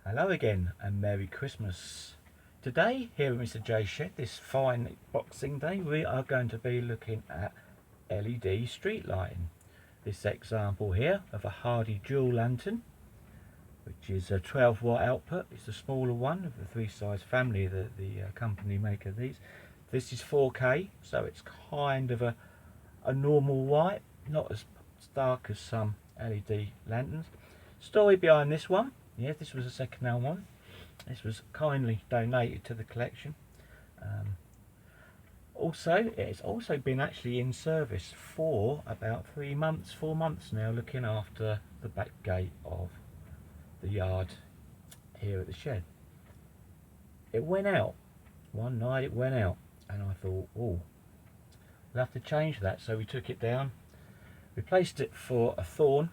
Hello again and Merry Christmas. Today here at Mr. J Shed, this fine Boxing Day, we are going to be looking at LED street lighting. This example here of a HARDIE dual lantern, which is a 12 watt output. It's the smaller one of the three size family that the company make of these. This is 4K, so it's kind of a normal white, not as dark as some LED lanterns. Story behind this one. Yes, this was a second-hand one. This was kindly donated to the collection. Also, it's also been actually in service for about 4 months now, looking after the back gate of the yard here at the shed. It went out one night. It went out, and I thought, oh, we'll have to change that. So we took it down, replaced it for a Thorn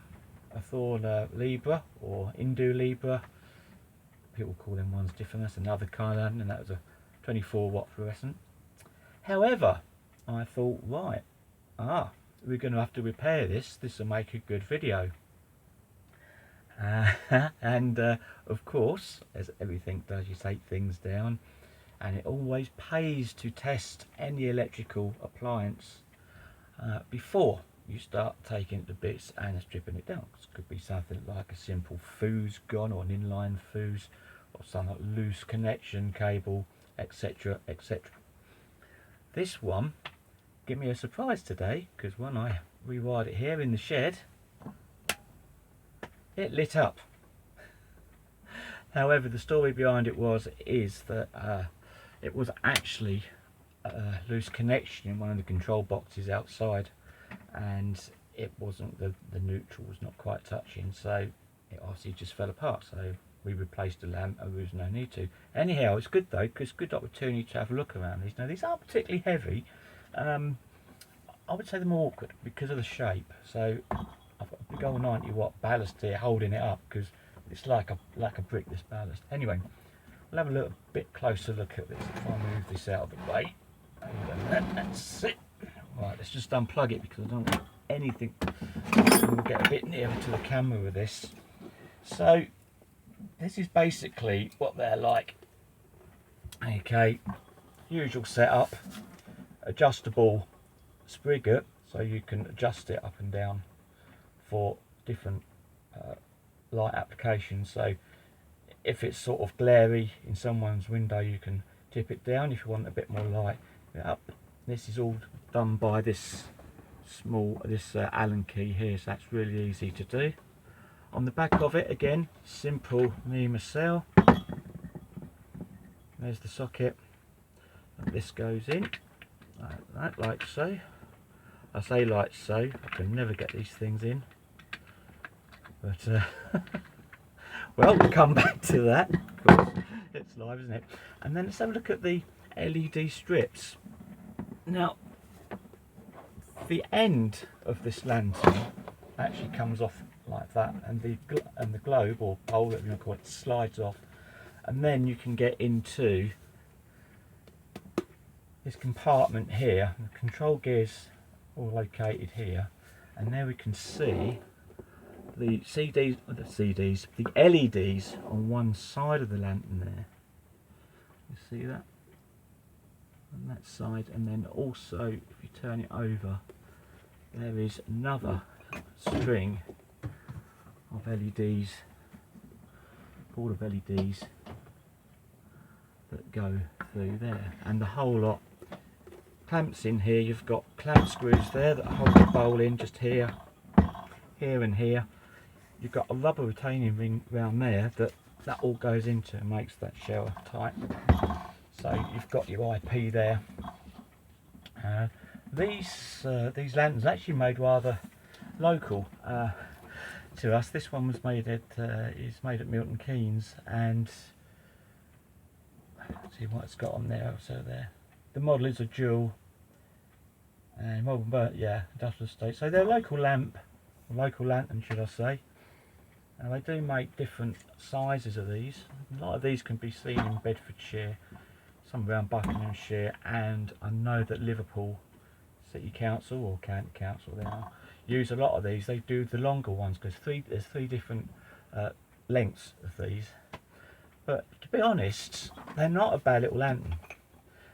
Libra or Indu Libra. People call them ones different. That's another kind of, and that was a 24 watt fluorescent. However, I thought, right, we're going to have to repair this. This will make a good video. And of course, as everything does, you take things down, and it always pays to test any electrical appliance before you start taking it to bits and stripping it down. It could be something like a simple fuse gone, or an inline fuse, or some loose connection cable, etc, etc. This one gave me a surprise today, because when I rewired it here in the shed, it lit up. However, the story behind it is that it was actually a loose connection in one of the control boxes outside, and it wasn't, the neutral was not quite touching, so it obviously just fell apart. So we replaced the lamp, and there was no need to. Anyhow, it's good though, because it's a good opportunity to have a look around these. Now, these aren't particularly heavy. I would say they're more awkward because of the shape. So I've got a big old 90 watt ballast here holding it up, because it's like a brick, this ballast. Anyway, we'll have a little bit closer look at this. If I move this out of the way, that's it. Right, let's just unplug it, because I don't want anything. We'll get a bit nearer to the camera with this. So this is basically what they're like. Okay, usual setup, adjustable spigot, so you can adjust it up and down for different light applications. So if it's sort of glary in someone's window, you can tip it down. If you want a bit more light, up. This is all done by this Allen key here, so that's really easy to do. On the back of it, again, simple NEMA cell. There's the socket, and this goes in like that, like so. I say like so, I can never get these things in, but well, we'll come back to that. Of course, it's live, isn't it? And then let's have a look at the LED strips. Now, the end of this lantern actually comes off like that, and the globe, or pole, whatever you want to call it, slides off, and then you can get into this compartment here. The control gears all located here, and there we can see the the LEDs on one side of the lantern there. You see that? On that side, and then also if you turn it over, there is another string of LEDs, all of LEDs that go through there, and the whole lot clamps in here. You've got clamp screws there that hold the bowl in, just here, here and here. You've got a rubber retaining ring around there that all goes into and makes that shower tight. So you've got your IP there. These lanterns are actually made rather local to us. This one was made at Milton Keynes, and let's see what it's got on there. So there, the model is a dual, and yeah, industrial estate. So they're a local lantern, should I say. And they do make different sizes of these. A lot of these can be seen in Bedfordshire, some around Buckinghamshire, and I know that Liverpool City Council or County Council now use a lot of these. They do the longer ones, because there's three different lengths of these. But to be honest, they're not a bad little lantern.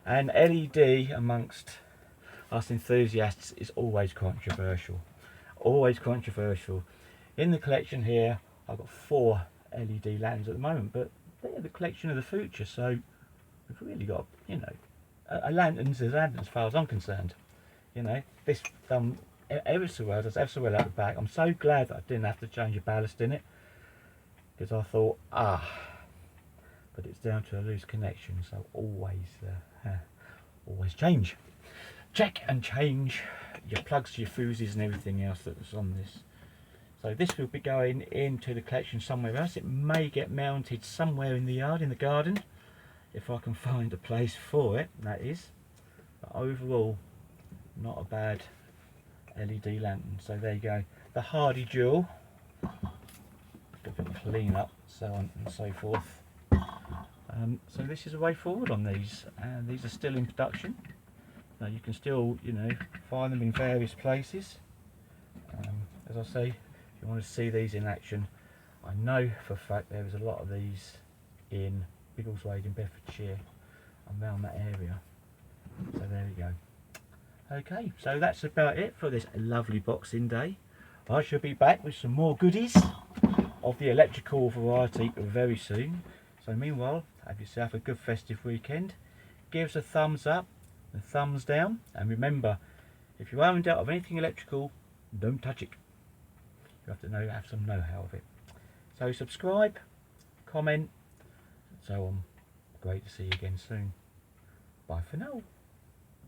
And LED amongst us enthusiasts is always controversial. Always controversial. In the collection here, I've got 4 LED lanterns at the moment, but they're the collection of the future, so we've really got, you know, a lantern's a lantern as far as I'm concerned. You know, this done ever so well, does ever so well out the back. I'm so glad that I didn't have to change a ballast in it, because I thought, but it's down to a loose connection, so always change. Check and change your plugs, your fuses and everything else that's on this. So this will be going into the collection somewhere else. It may get mounted somewhere in the yard, in the garden, if I can find a place for it, that is. But overall, not a bad LED lantern. So there you go, the HARDIE dual. Bit of a clean up, so on and so forth. So this is a way forward on these, and these are still in production. Now you can still, you know, find them in various places. As I say, if you want to see these in action, I know for a fact there is a lot of these in Biggleswade in Bedfordshire and around that area. So there we go. Okay, so that's about it for this lovely Boxing Day. I shall be back with some more goodies of the electrical variety very soon. So meanwhile, have yourself a good festive weekend. Give us a thumbs up and thumbs down, and remember, if you are in doubt of anything electrical, don't touch it. You have to have some know-how of it. So subscribe, comment, and so on. Great to see you again soon. Bye for now.